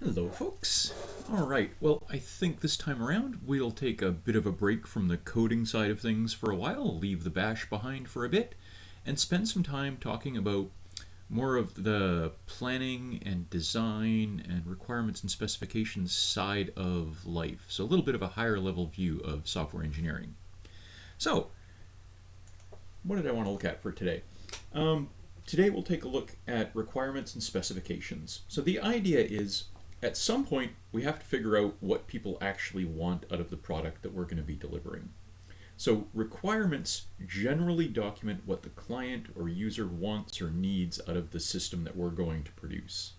Hello, folks. All right, well, I think this time around we'll take a bit of a break from the coding side of things for a while, leave the bash behind for a bit, and spend some time talking about more of the planning and design and requirements and specifications side of life. So a little bit of a higher level view of software engineering. So, what did I want to look at for today? Today we'll take a look at requirements and specifications. So the idea is, at some point, we have to figure out what people actually want out of the product that we're going to be delivering. So requirements generally document what the client or user wants or needs out of the system that we're going to produce.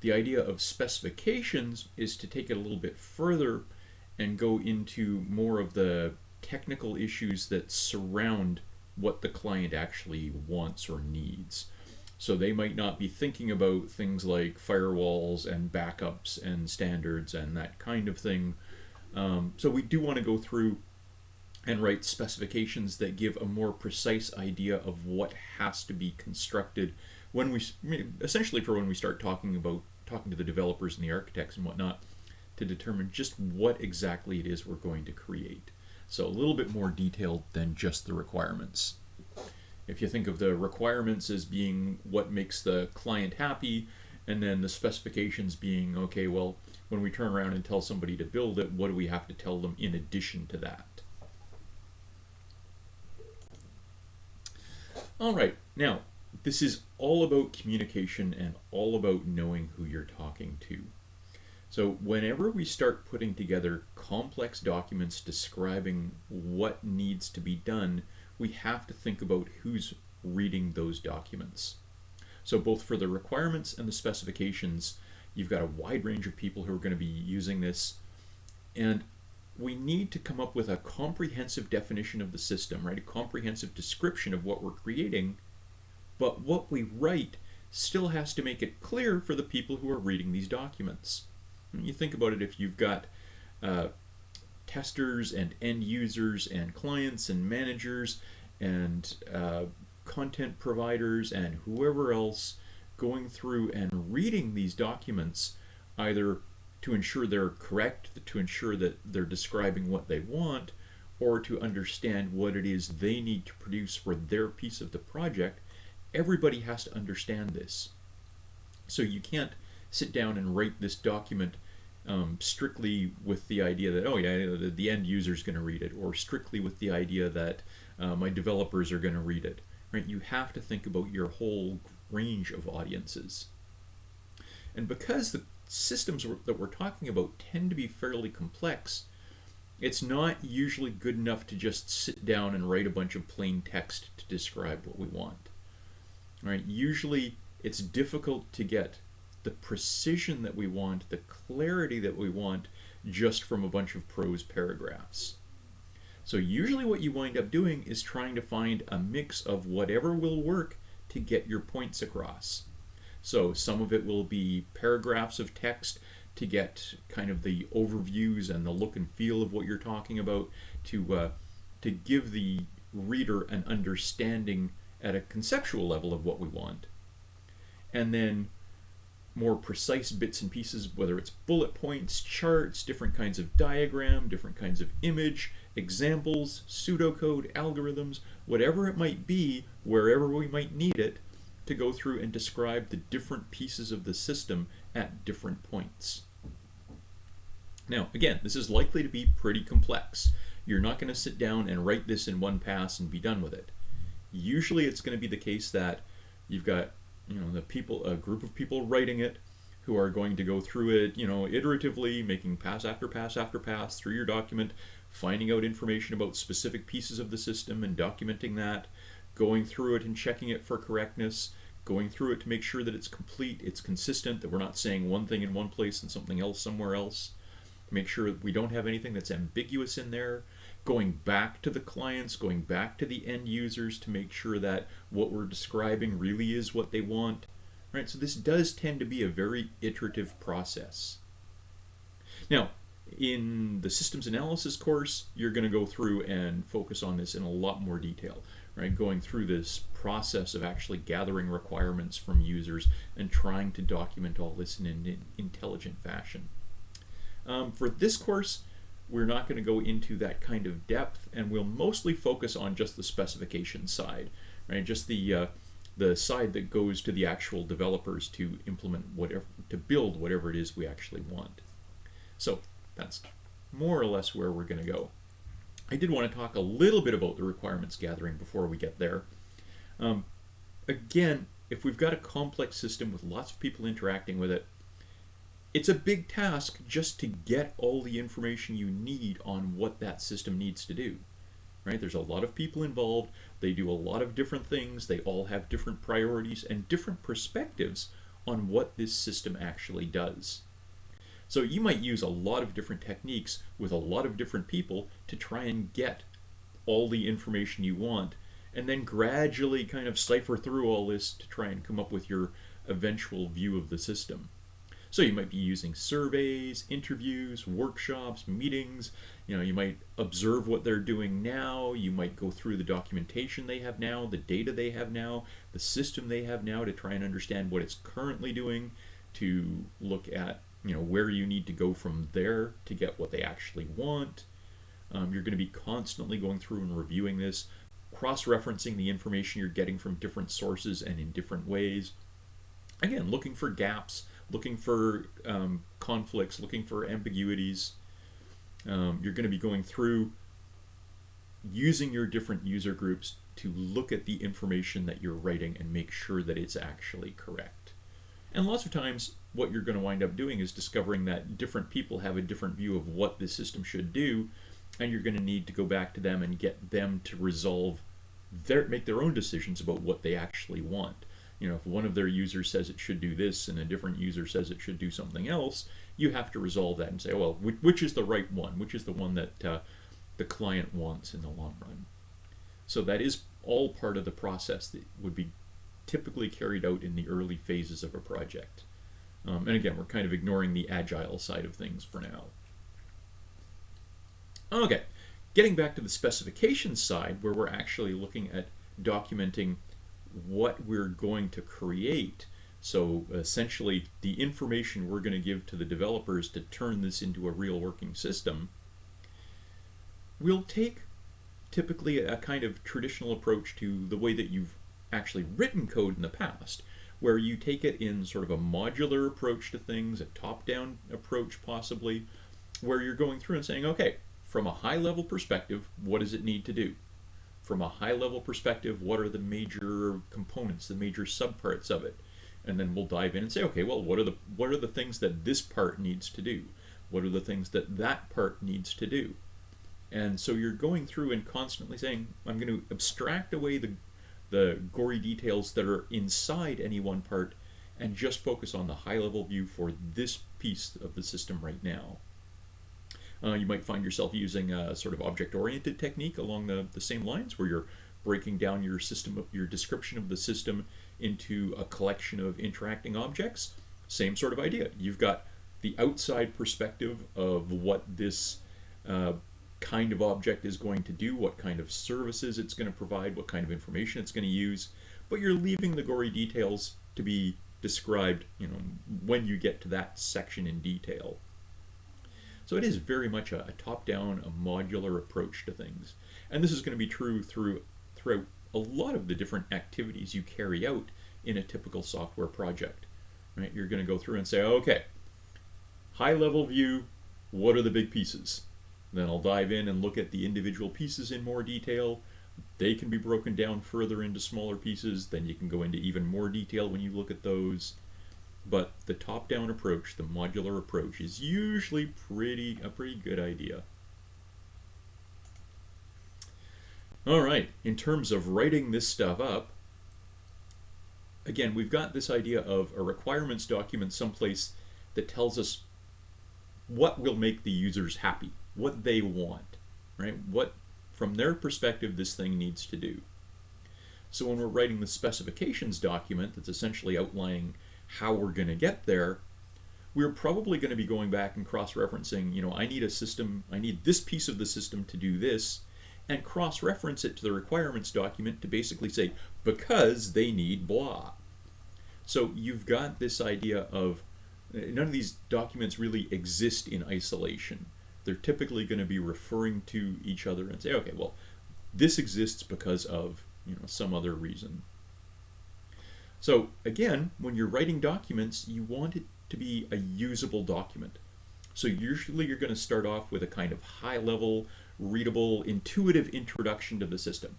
The idea of specifications is to take it a little bit further and go into more of the technical issues that surround what the client actually wants or needs. So they might not be thinking about things like firewalls and backups and standards and that kind of thing. So we do want to go through and write specifications that give a more precise idea of what has to be constructed when we, essentially for when we start talking to the developers and the architects and whatnot, to determine just what exactly it is we're going to create. So a little bit more detailed than just the requirements. If you think of the requirements as being what makes the client happy, and then the specifications being, okay, well, when we turn around and tell somebody to build it, what do we have to tell them in addition to that? All right, now, this is all about communication and all about knowing who you're talking to. So whenever we start putting together complex documents describing what needs to be done, we have to think about who's reading those documents. So both for the requirements and the specifications, you've got a wide range of people who are going to be using this, and we need to come up with a comprehensive definition of the system, right? A comprehensive description of what we're creating, but what we write still has to make it clear for the people who are reading these documents. You think about it, if you've got testers and end users and clients and managers and content providers and whoever else going through and reading these documents, either to ensure they're correct, to ensure that they're describing what they want, or to understand what it is they need to produce for their piece of the project, everybody has to understand this. So you can't sit down and write this document strictly with the idea that, oh yeah, the end user is going to read it, or strictly with the idea that my developers are going to read it. Right? You have to think about your whole range of audiences. And because the systems that we're talking about tend to be fairly complex, it's not usually good enough to just sit down and write a bunch of plain text to describe what we want. Right? Usually it's difficult to get the precision that we want, the clarity that we want, just from a bunch of prose paragraphs. So usually what you wind up doing is trying to find a mix of whatever will work to get your points across. So some of it will be paragraphs of text to get kind of the overviews and the look and feel of what you're talking about, to give the reader an understanding at a conceptual level of what we want. And then more precise bits and pieces, whether it's bullet points, charts, different kinds of diagram, different kinds of image, examples, pseudocode, algorithms, whatever it might be, wherever we might need it, to go through and describe the different pieces of the system at different points. Now, again, this is likely to be pretty complex. You're not going to sit down and write this in one pass and be done with it. Usually it's going to be the case that you've got a group of people writing it who are going to go through it, iteratively, making pass after pass after pass through your document, finding out information about specific pieces of the system and documenting that, going through it and checking it for correctness, going through it to make sure that it's complete, it's consistent, that we're not saying one thing in one place and something else somewhere else. Make sure we don't have anything that's ambiguous in there. Going back to the clients, going back to the end users to make sure that what we're describing really is what they want. Right? So this does tend to be a very iterative process. Now, in the systems analysis course, you're going to go through and focus on this in a lot more detail. right? Going through this process of actually gathering requirements from users and trying to document all this in an intelligent fashion. For this course, we're not going to go into that kind of depth, and we'll mostly focus on just the specification side, right? Just the side that goes to the actual developers to implement whatever, to build whatever it is we actually want. So that's more or less where we're going to go. I did want to talk a little bit about the requirements gathering before we get there. Again, if we've got a complex system with lots of people interacting with it, it's a big task just to get all the information you need on what that system needs to do. Right? There's a lot of people involved, they do a lot of different things, they all have different priorities and different perspectives on what this system actually does. So you might use a lot of different techniques with a lot of different people to try and get all the information you want, and then gradually kind of cipher through all this to try and come up with your eventual view of the system. So you might be using surveys, interviews, workshops, meetings. You might observe what they're doing now. You might go through the documentation they have now, the data they have now, the system they have now to try and understand what it's currently doing, to look at where you need to go from there to get what they actually want. You're going to be constantly going through and reviewing this, cross-referencing the information you're getting from different sources and in different ways. Again, looking for gaps, looking for conflicts, looking for ambiguities. You're going to be going through using your different user groups to look at the information that you're writing and make sure that it's actually correct. And lots of times what you're going to wind up doing is discovering that different people have a different view of what the system should do, and you're going to need to go back to them and get them to make their own decisions about what they actually want. If one of their users says it should do this and a different user says it should do something else, you have to resolve that and say, well, which is the right one? Which is the one that the client wants in the long run? So that is all part of the process that would be typically carried out in the early phases of a project. And again, we're kind of ignoring the agile side of things for now. Okay, getting back to the specification side, where we're actually looking at documenting what we're going to create. So essentially the information we're going to give to the developers to turn this into a real working system. We'll take typically a kind of traditional approach to the way that you've actually written code in the past, where you take it in sort of a modular approach to things, a top-down approach possibly, where you're going through and saying, okay, from a high-level perspective, what does it need to do? From a high-level perspective, what are the major components, the major subparts of it? And then we'll dive in and say, okay, well, what are the things that this part needs to do? What are the things that that part needs to do? And so you're going through and constantly saying, I'm going to abstract away the gory details that are inside any one part and just focus on the high-level view for this piece of the system right now. You might find yourself using a sort of object-oriented technique along the same lines, where you're breaking down your description of the system into a collection of interacting objects. Same sort of idea. You've got the outside perspective of what this kind of object is going to do, what kind of services it's going to provide, what kind of information it's going to use, but you're leaving the gory details to be described, when you get to that section in detail. So it is very much a top-down, a modular approach to things. And this is going to be true throughout a lot of the different activities you carry out in a typical software project. Right? You're going to go through and say, okay, high-level view, what are the big pieces? Then I'll dive in and look at the individual pieces in more detail. They can be broken down further into smaller pieces. Then you can go into even more detail when you look at those. But the top-down approach, the modular approach, is usually a pretty good idea. All right, in terms of writing this stuff up, again, we've got this idea of a requirements document someplace that tells us what will make the users happy, what they want, right? What, from their perspective, this thing needs to do. So when we're writing the specifications document that's essentially outlining how we're going to get there, we're probably going to be going back and cross-referencing, I need a system, I need this piece of the system to do this, and cross-reference it to the requirements document to basically say, because they need blah. So you've got this idea of none of these documents really exist in isolation. They're typically going to be referring to each other and say, okay, well, this exists because of some other reason. So again, when you're writing documents, you want it to be a usable document. So usually you're going to start off with a kind of high-level, readable, intuitive introduction to the system.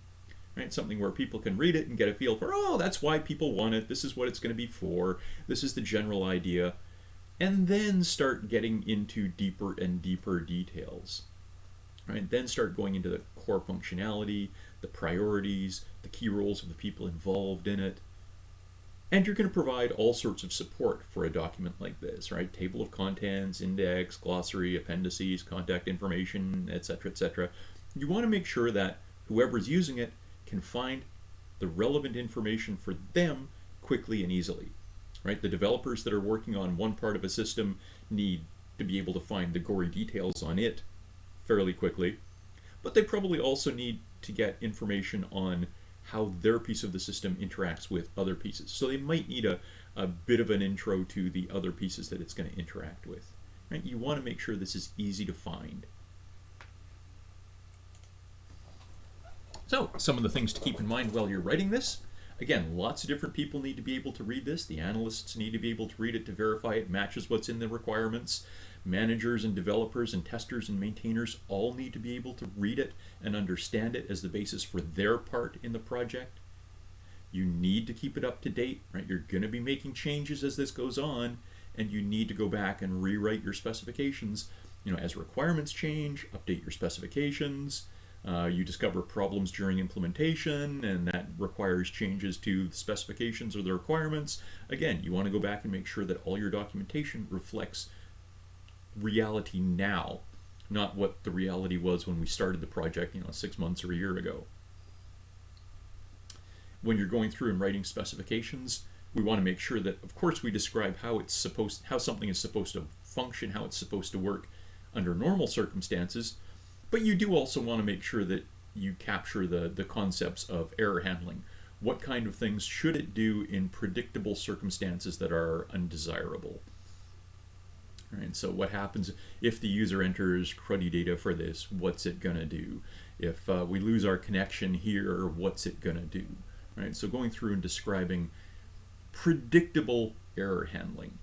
Right? Something where people can read it and get a feel for, oh, that's why people want it, this is what it's going to be for, this is the general idea, and then start getting into deeper and deeper details. Right? Then start going into the core functionality, the priorities, the key roles of the people involved in it. And you're going to provide all sorts of support for a document like this, right? Table of contents, index, glossary, appendices, contact information, etc., etc. You want to make sure that whoever's using it can find the relevant information for them quickly and easily, right? The developers that are working on one part of a system need to be able to find the gory details on it fairly quickly, but they probably also need to get information on how their piece of the system interacts with other pieces. So they might need a bit of an intro to the other pieces that it's going to interact with. Right? You want to make sure this is easy to find. So some of the things to keep in mind while you're writing this. Again, lots of different people need to be able to read this. The analysts need to be able to read it to verify it matches what's in the requirements. Managers and developers and testers and maintainers all need to be able to read it and understand it as the basis for their part in the project. You need to keep it up to date, right? You're going to be making changes as this goes on, and you need to go back and rewrite your specifications. As requirements change, update your specifications. You discover problems during implementation, and that requires changes to the specifications or the requirements. Again, you want to go back and make sure that all your documentation reflects reality now, not what the reality was when we started the project 6 months or a year ago. When you're going through and writing specifications, we want to make sure that, of course, we describe how something is supposed to function, how it's supposed to work under normal circumstances, but you do also want to make sure that you capture the concepts of error handling. What kind of things should it do in predictable circumstances that are undesirable? Right, so what happens if the user enters cruddy data for this? What's it going to do? If we lose our connection here, what's it going to do? Right, so going through and describing predictable error handling.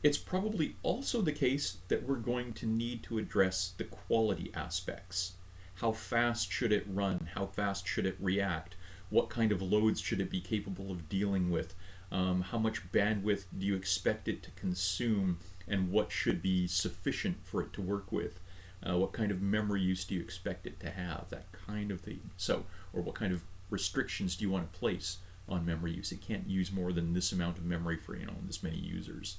It's probably also the case that we're going to need to address the quality aspects. How fast should it run? How fast should it react? What kind of loads should it be capable of dealing with? How much bandwidth do you expect it to consume, and what should be sufficient for it to work with? What kind of memory use do you expect it to have? That kind of thing. So, or what kind of restrictions do you want to place on memory use? It can't use more than this amount of memory for this many users.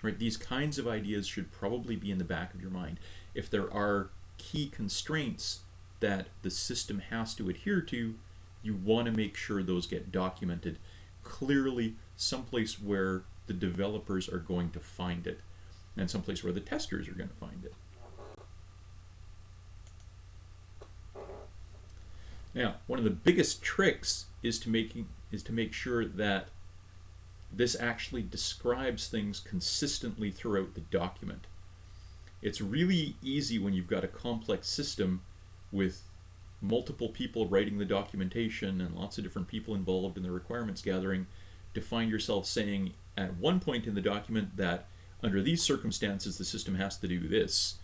Right? These kinds of ideas should probably be in the back of your mind. If there are key constraints that the system has to adhere to, you want to make sure those get documented clearly, someplace where the developers are going to find it, and someplace where the testers are going to find it. Now, one of the biggest tricks is to make sure that this actually describes things consistently throughout the document. It's really easy when you've got a complex system with multiple people writing the documentation and lots of different people involved in the requirements gathering to find yourself saying at one point in the document that under these circumstances the system has to do this,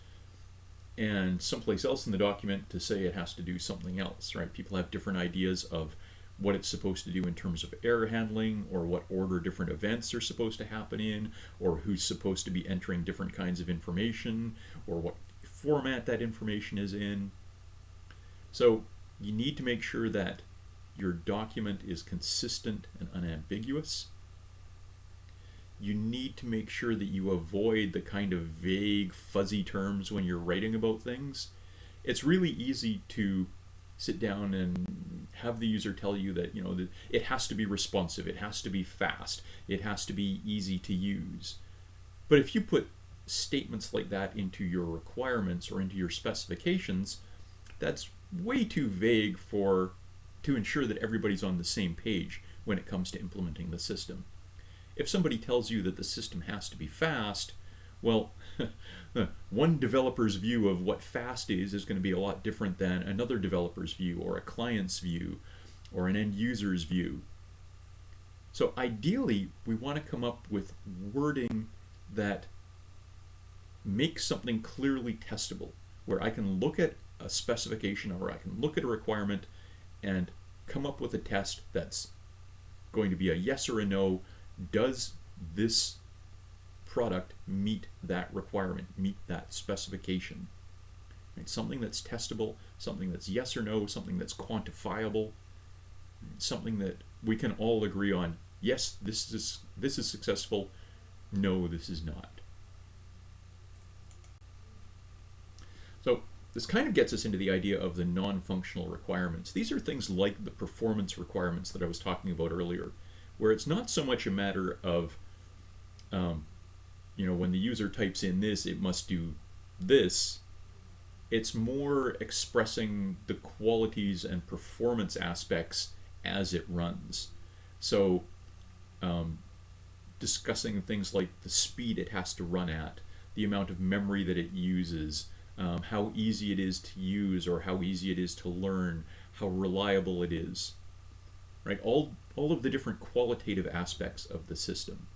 and someplace else in the document to say it has to do something else, right? People have different ideas of what it's supposed to do in terms of error handling, or what order different events are supposed to happen in, or who's supposed to be entering different kinds of information, or what format that information is in. So you need to make sure that your document is consistent and unambiguous. You need to make sure that you avoid the kind of vague, fuzzy terms when you're writing about things. It's really easy to sit down and have the user tell you that, that it has to be responsive, it has to be fast, it has to be easy to use. But if you put statements like that into your requirements or into your specifications, that's way too vague to ensure that everybody's on the same page when it comes to implementing the system. If somebody tells you that the system has to be fast, well, one developer's view of what fast is going to be a lot different than another developer's view, or a client's view, or an end user's view. So ideally, we want to come up with wording that makes something clearly testable, where I can look at a specification or I can look at a requirement and come up with a test that's going to be a yes or a no. Does this product meet that requirement, meet that specification? Right? Something that's testable, something that's yes or no, something that's quantifiable, something that we can all agree on. Yes, this is successful. No, this is not. So this kind of gets us into the idea of the non-functional requirements. These are things like the performance requirements that I was talking about earlier, where it's not so much a matter of, when the user types in this, it must do this. It's more expressing the qualities and performance aspects as it runs. So discussing things like the speed it has to run at, the amount of memory that it uses, how easy it is to use or how easy it is to learn, how reliable it is, right? All of the different qualitative aspects of the system.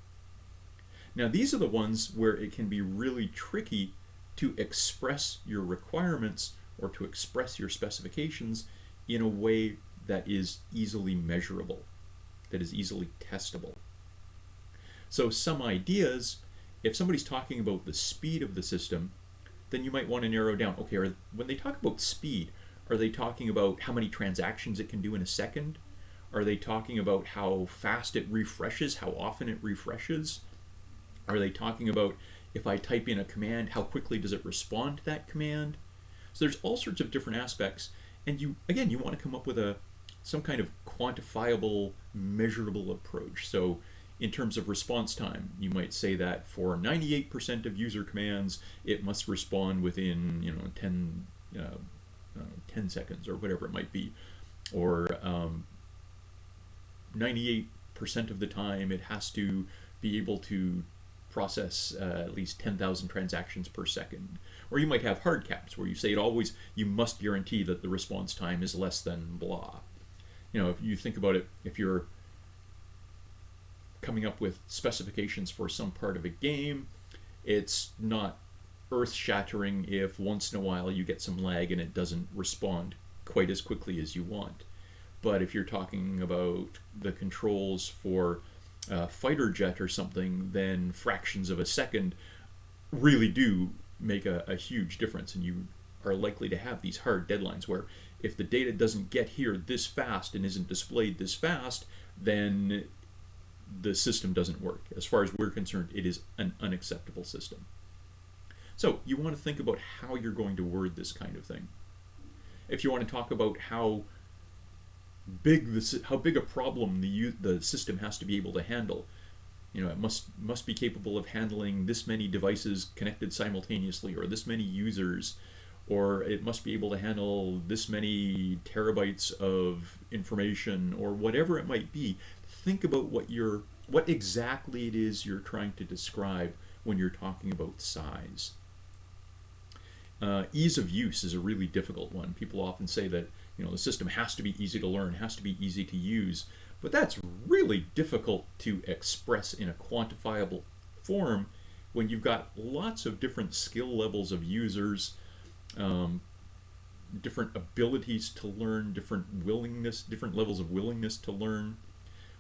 Now these are the ones where it can be really tricky to express your requirements or to express your specifications in a way that is easily measurable, that is easily testable. So some ideas, if somebody's talking about the speed of the system, then you might want to narrow down, okay, when they talk about speed, are they talking about how many transactions it can do in a second? Are they talking about how fast it refreshes, how often it refreshes? Are they talking about if I type in a command, how quickly does it respond to that command? So there's all sorts of different aspects, and you want to come up with some kind of quantifiable, measurable approach. So in terms of response time, you might say that for 98% of user commands, it must respond within 10 seconds or whatever it might be, or 98% of the time it has to be able to process at least 10,000 transactions per second. Or you might have hard caps where you say you must guarantee that the response time is less than blah. If you think about it, if you're coming up with specifications for some part of a game, it's not earth-shattering if once in a while you get some lag and it doesn't respond quite as quickly as you want. But if you're talking about the controls for a fighter jet or something, then fractions of a second really do make a huge difference, and you are likely to have these hard deadlines where if the data doesn't get here this fast and isn't displayed this fast, then the system doesn't work. As far as we're concerned, it is an unacceptable system. So you want to think about how you're going to word this kind of thing. If you want to talk about how big a problem the system has to be able to handle, it must be capable of handling this many devices connected simultaneously, or this many users, or it must be able to handle this many terabytes of information, or whatever it might be. Think about what exactly it is you're trying to describe when you're talking about size. Ease of use is a really difficult one. People often say that the system has to be easy to learn, has to be easy to use, but that's really difficult to express in a quantifiable form when you've got lots of different skill levels of users, different abilities to learn, different levels of willingness to learn.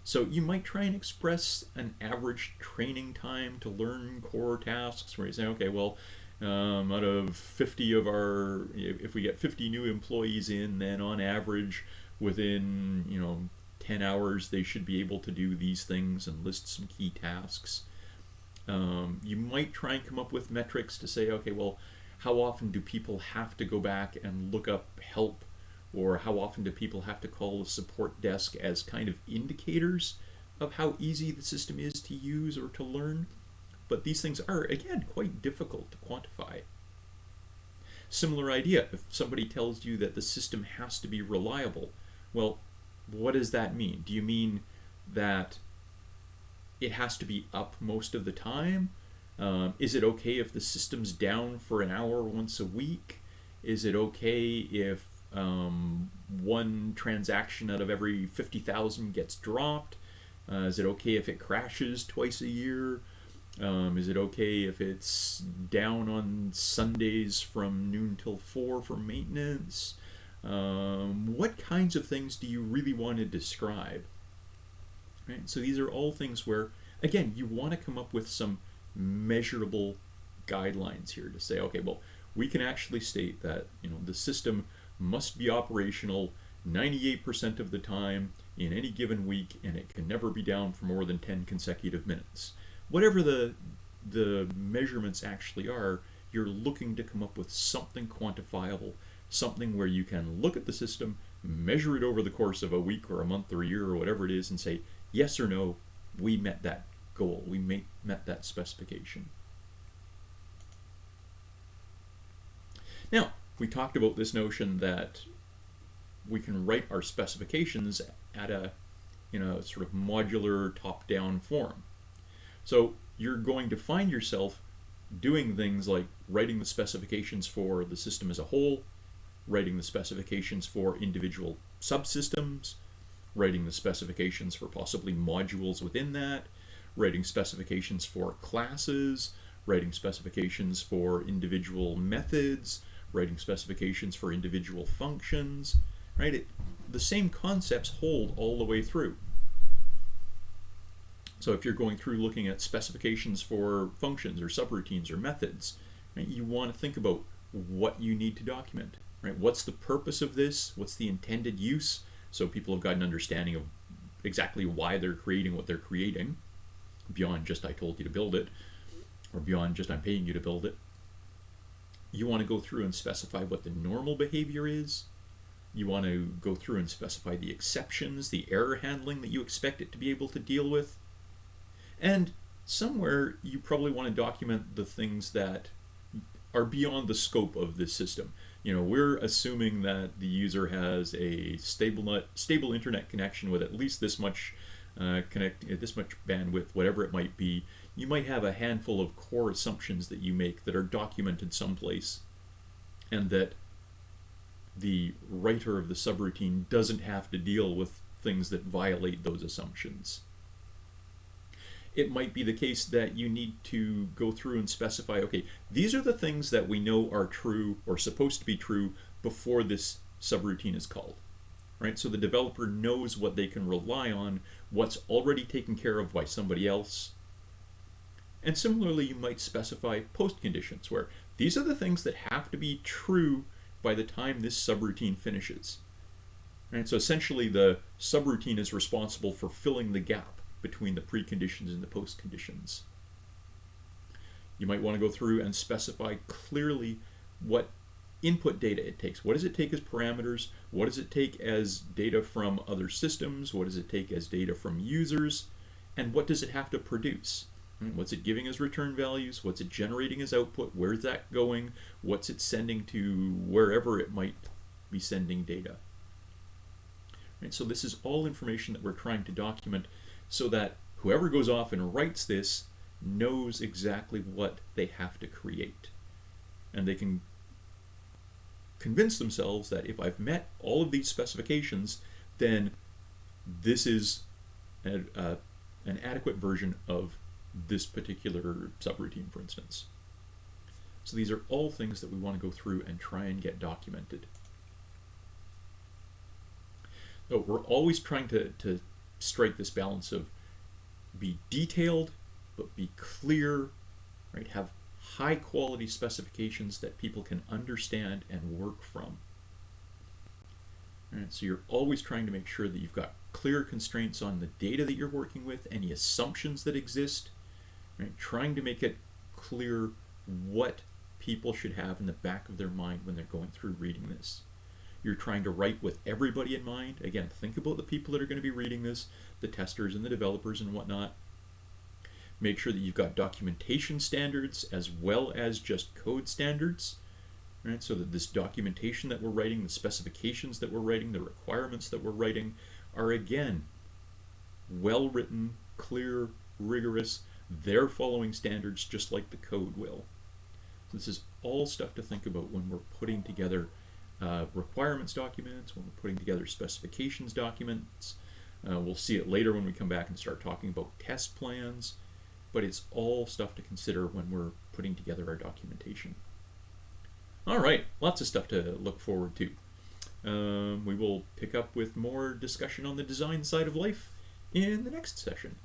So you might try and express an average training time to learn core tasks, where you say, okay, well, out of 50 of if we get 50 new employees in, then on average within 10 hours they should be able to do these things, and list some key tasks. You might try and come up with metrics to say, okay, well, how often do people have to go back and look up help, or how often do people have to call the support desk, as kind of indicators of how easy the system is to use or to learn. But these things are, again, quite difficult to quantify. Similar idea. If somebody tells you that the system has to be reliable, well, what does that mean? Do you mean that it has to be up most of the time? Is it okay if the system's down for an hour once a week? Is it okay if one transaction out of every 50,000 gets dropped? Is it okay if it crashes twice a year? Is it okay if it's down on Sundays from noon till 4 for maintenance? What kinds of things do you really want to describe? Right? So these are all things where, again, you want to come up with some measurable guidelines here to say, okay, well, we can actually state that the system must be operational 98% of the time in any given week, and it can never be down for more than 10 consecutive minutes. Whatever the measurements actually are, you're looking to come up with something quantifiable, something where you can look at the system, measure it over the course of a week or a month or a year or whatever it is, and say, yes or no, we met that goal, we met that specification. Now, we talked about this notion that we can write our specifications at a sort of modular top-down form. So you're going to find yourself doing things like writing the specifications for the system as a whole, writing the specifications for individual subsystems, writing the specifications for possibly modules within that, writing specifications for classes, writing specifications for individual methods, writing specifications for individual functions, right? The same concepts hold all the way through. So if you're going through looking at specifications for functions or subroutines or methods, right, you want to think about what you need to document, right? What's the purpose of this? What's the intended use? So people have got an understanding of exactly why they're creating what they're creating, beyond just I told you to build it, or beyond just I'm paying you to build it. You want to go through and specify what the normal behavior is. You want to go through and specify the exceptions, the error handling that you expect it to be able to deal with. And somewhere you probably want to document the things that are beyond the scope of this system. We're assuming that the user has a stable internet connection with at least this much this much bandwidth, whatever it might be. You might have a handful of core assumptions that you make that are documented someplace, and that the writer of the subroutine doesn't have to deal with things that violate those assumptions. It might be the case that you need to go through and specify, okay, these are the things that we know are true or supposed to be true before this subroutine is called, right? So the developer knows what they can rely on, what's already taken care of by somebody else. And similarly, you might specify post conditions, where these are the things that have to be true by the time this subroutine finishes. Right? So essentially, the subroutine is responsible for filling the gap between the preconditions and the post conditions. You might want to go through and specify clearly what input data it takes. What does it take as parameters? What does it take as data from other systems? What does it take as data from users? And what does it have to produce? What's it giving as return values? What's it generating as output? Where's that going? What's it sending to wherever it might be sending data? Right, so this is all information that we're trying to document so that whoever goes off and writes this knows exactly what they have to create. And they can convince themselves that if I've met all of these specifications, then this is an adequate version of this particular subroutine, for instance. So these are all things that we want to go through and try and get documented. So we're always trying to strike this balance of be detailed but be clear, right? Have high quality specifications that people can understand and work from. Right, so you're always trying to make sure that you've got clear constraints on the data that you're working with, any assumptions that exist, right? Trying to make it clear what people should have in the back of their mind when they're going through reading this. You're trying to write with everybody in mind. Again, think about the people that are going to be reading this, the testers and the developers and whatnot. Make sure that you've got documentation standards as well as just code standards. right? So that this documentation that we're writing, the specifications that we're writing, the requirements that we're writing are, again, well written, clear, rigorous. They're following standards just like the code will. So this is all stuff to think about when we're putting together requirements documents, when we're putting together specifications documents. We'll see it later when we come back and start talking about test plans, but it's all stuff to consider when we're putting together our documentation. All right, lots of stuff to look forward to. We will pick up with more discussion on the design side of life in the next session.